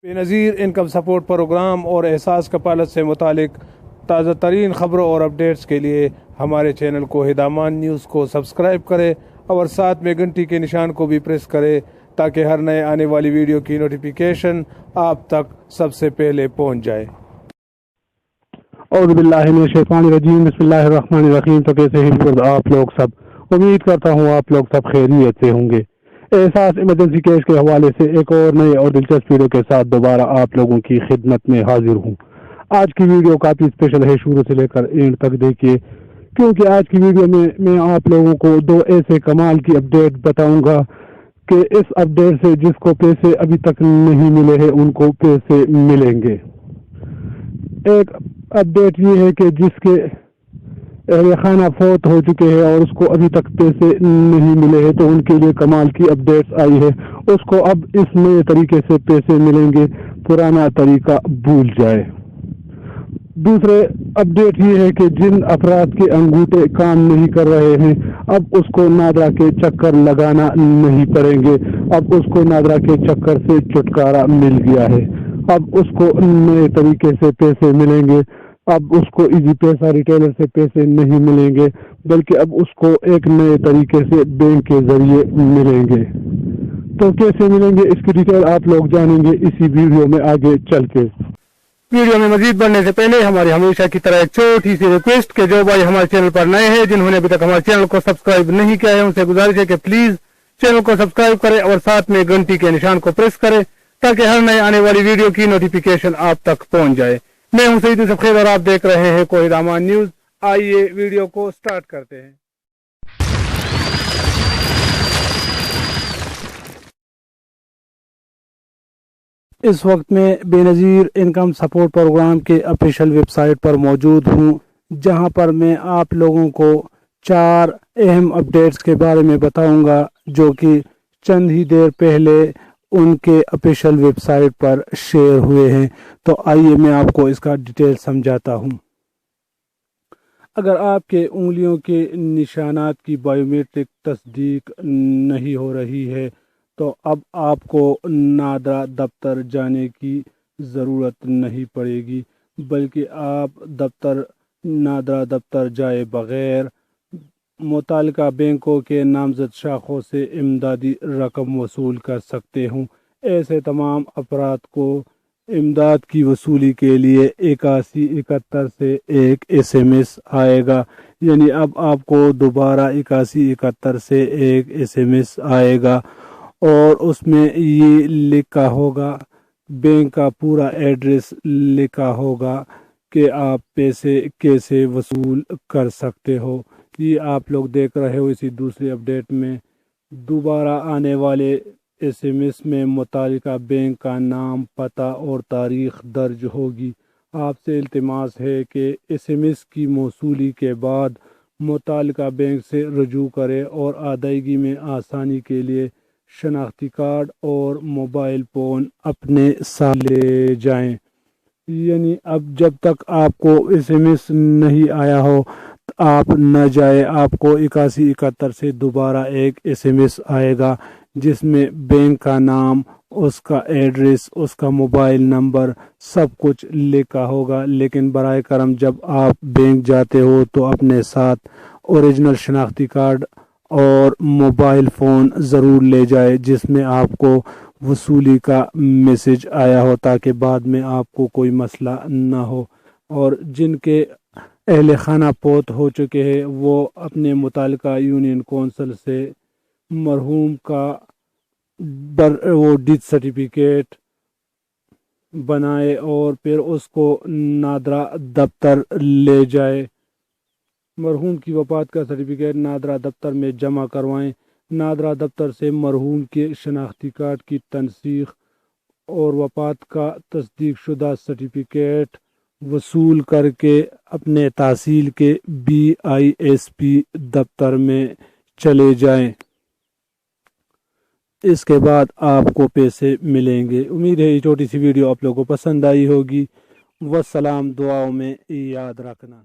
بے نظیر income support programme اور احساس کفالت سے متعلق تازہ ترین خبروں اور اپڈیٹس کے لیے ہمارے چینل کو ہدامان نیوز کو سبسکرائب کرے اور ساتھ میں گھنٹی کے نشان کو بھی پریس کرے تاکہ ہر نئے آنے والی ویڈیو کی نوٹیفیکیشن آپ تک سب سے پہلے پہنچ جائے۔ اعوذ باللہ من الشیطان الرجیم، بسم اللہ الرحمن الرحیم۔ تو کیسے ہیں آپ لوگ سب؟ امید کرتا ہوں آپ لوگ سب خیریت سے ہوں گے۔ احساس ایمرجنسی کیس کے حوالے سے ایک اور نئے اور دلچسپ ویڈیو کے ساتھ دوبارہ آپ لوگوں کی خدمت میں حاضر ہوں۔ آج کی ویڈیو کافی اسپیشل ہے، شروع سے لے کر اینڈ تک دیکھیے، کیونکہ آج کی ویڈیو میں آپ لوگوں کو دو ایسے کمال کی اپڈیٹ بتاؤں گا کہ اس اپڈیٹ سے جس کو پیسے ابھی تک نہیں ملے ہیں ان کو پیسے ملیں گے۔ ایک اپڈیٹ یہ ہے کہ جس کے اہلخانہ فوت ہو چکے ہیں اور اس کو ابھی تک پیسے نہیں ملے ہیں تو ان کے لیے کمال کی اپڈیٹس آئی ہے، اس کو اب اس نئے طریقے سے پیسے ملیں گے، پرانا طریقہ بھول جائے۔ دوسرے اپڈیٹ یہ ہے کہ جن افراد کے انگوٹھے کام نہیں کر رہے ہیں اب اس کو نادرا کے چکر لگانا نہیں پڑیں گے، اب اس کو نادرا کے چکر سے چھٹکارا مل گیا ہے، اب اس کو نئے طریقے سے پیسے ملیں گے۔ اب اس کو ایزی پیسہ ریٹیلر سے پیسے نہیں ملیں گے بلکہ اب اس کو ایک نئے طریقے سے بینک کے ذریعے ملیں گے۔ تو کیسے ملیں گے اس کی ڈیٹیل آپ لوگ جانیں گے اسی ویڈیو میں آگے چل کے۔ ویڈیو میں مزید بڑھنے سے پہلے ہماری ہمیشہ کی طرح ایک چھوٹی سی ریکویسٹ کہ جو بھائی ہمارے چینل پر نئے ہیں، جنہوں نے ابھی تک ہمارے چینل کو سبسکرائب نہیں کیا ہے، ان سے گزارش ہے کہ پلیز چینل کو سبسکرائب کریں اور ساتھ میں گھنٹی کے نشان کو پریس کریں تاکہ ہر نئے آنے والی ویڈیو کی نوٹیفیکیشن آپ تک پہنچ جائے۔ میں ہوں سعید یوسف خیر اور آپ دیکھ رہے ہیں کوئی ہدامان نیوز۔ آئیے ویڈیو کو سٹارٹ کرتے ہیں۔ اس وقت میں بے نظیر انکم سپورٹ پروگرام کے آفیشیل ویب سائٹ پر موجود ہوں، جہاں پر میں آپ لوگوں کو 4 اہم اپڈیٹس کے بارے میں بتاؤں گا جو کہ چند ہی دیر پہلے ان کے آفیشیل ویب سائٹ پر شیئر ہوئے ہیں۔ تو آئیے میں آپ کو اس کا ڈیٹیل سمجھاتا ہوں۔ اگر آپ کے انگلیوں کے نشانات کی بائیو میٹرک تصدیق نہیں ہو رہی ہے تو اب آپ کو نادرادفتر جانے کی ضرورت نہیں پڑے گی، بلکہ آپ نادرادفتر جائے بغیر متعلقہ بینکوں کے نامزد شاخوں سے امدادی رقم وصول کر سکتے ہوں۔ ایسے تمام افراد کو امداد کی وصولی کے لیے 8171 سے ایک SMS آئے گا، یعنی اب آپ کو دوبارہ 8171 سے ایک SMS آئے گا اور اس میں یہ لکھا ہوگا، بینک کا پورا ایڈریس لکھا ہوگا کہ آپ پیسے کیسے وصول کر سکتے ہو۔ یہ آپ لوگ دیکھ رہے ہو اسی دوسری اپڈیٹ میں۔ دوبارہ آنے والے SMS میں متعلقہ بینک کا نام، پتہ اور تاریخ درج ہوگی۔ آپ سے التماس ہے کہ SMS کی موصولی کے بعد متعلقہ بینک سے رجوع کریں اور ادائیگی میں آسانی کے لیے شناختی کارڈ اور موبائل فون اپنے ساتھ لے جائیں۔ یعنی اب جب تک آپ کو SMS نہیں آیا ہو آپ نہ جائے، آپ کو 8171 سے دوبارہ ایک SMS آئے گا جس میں بینک کا نام، اس کا ایڈریس، اس کا موبائل نمبر سب کچھ لکھا ہوگا۔ لیکن برائے کرم جب آپ بینک جاتے ہو تو اپنے ساتھ اوریجنل شناختی کارڈ اور موبائل فون ضرور لے جائے جس میں آپ کو وصولی کا میسج آیا ہو، تاکہ بعد میں آپ کو کوئی مسئلہ نہ ہو۔ اور جن کے اہلخانہ فوت ہو چکے ہیں وہ اپنے متعلقہ یونین کونسل سے مرحوم کا وہ ڈیتھ سرٹیفکیٹ بنائے اور پھر اس کو نادرادفتر لے جائے۔ مرحوم کی وفات کا سرٹیفکیٹ نادرادفتر میں جمع کروائیں۔ نادرادفتر سے مرحوم کے شناختی کارڈ کی تنسیخ اور وفات کا تصدیق شدہ سرٹیفکیٹ وصول کر کے اپنے تحصیل کے BISP دفتر میں چلے جائیں۔ اس کے بعد آپ کو پیسے ملیں گے۔ امید ہے یہ چھوٹی سی ویڈیو آپ لوگوں کو پسند آئی ہوگی۔ والسلام، دعاؤں میں یاد رکھنا۔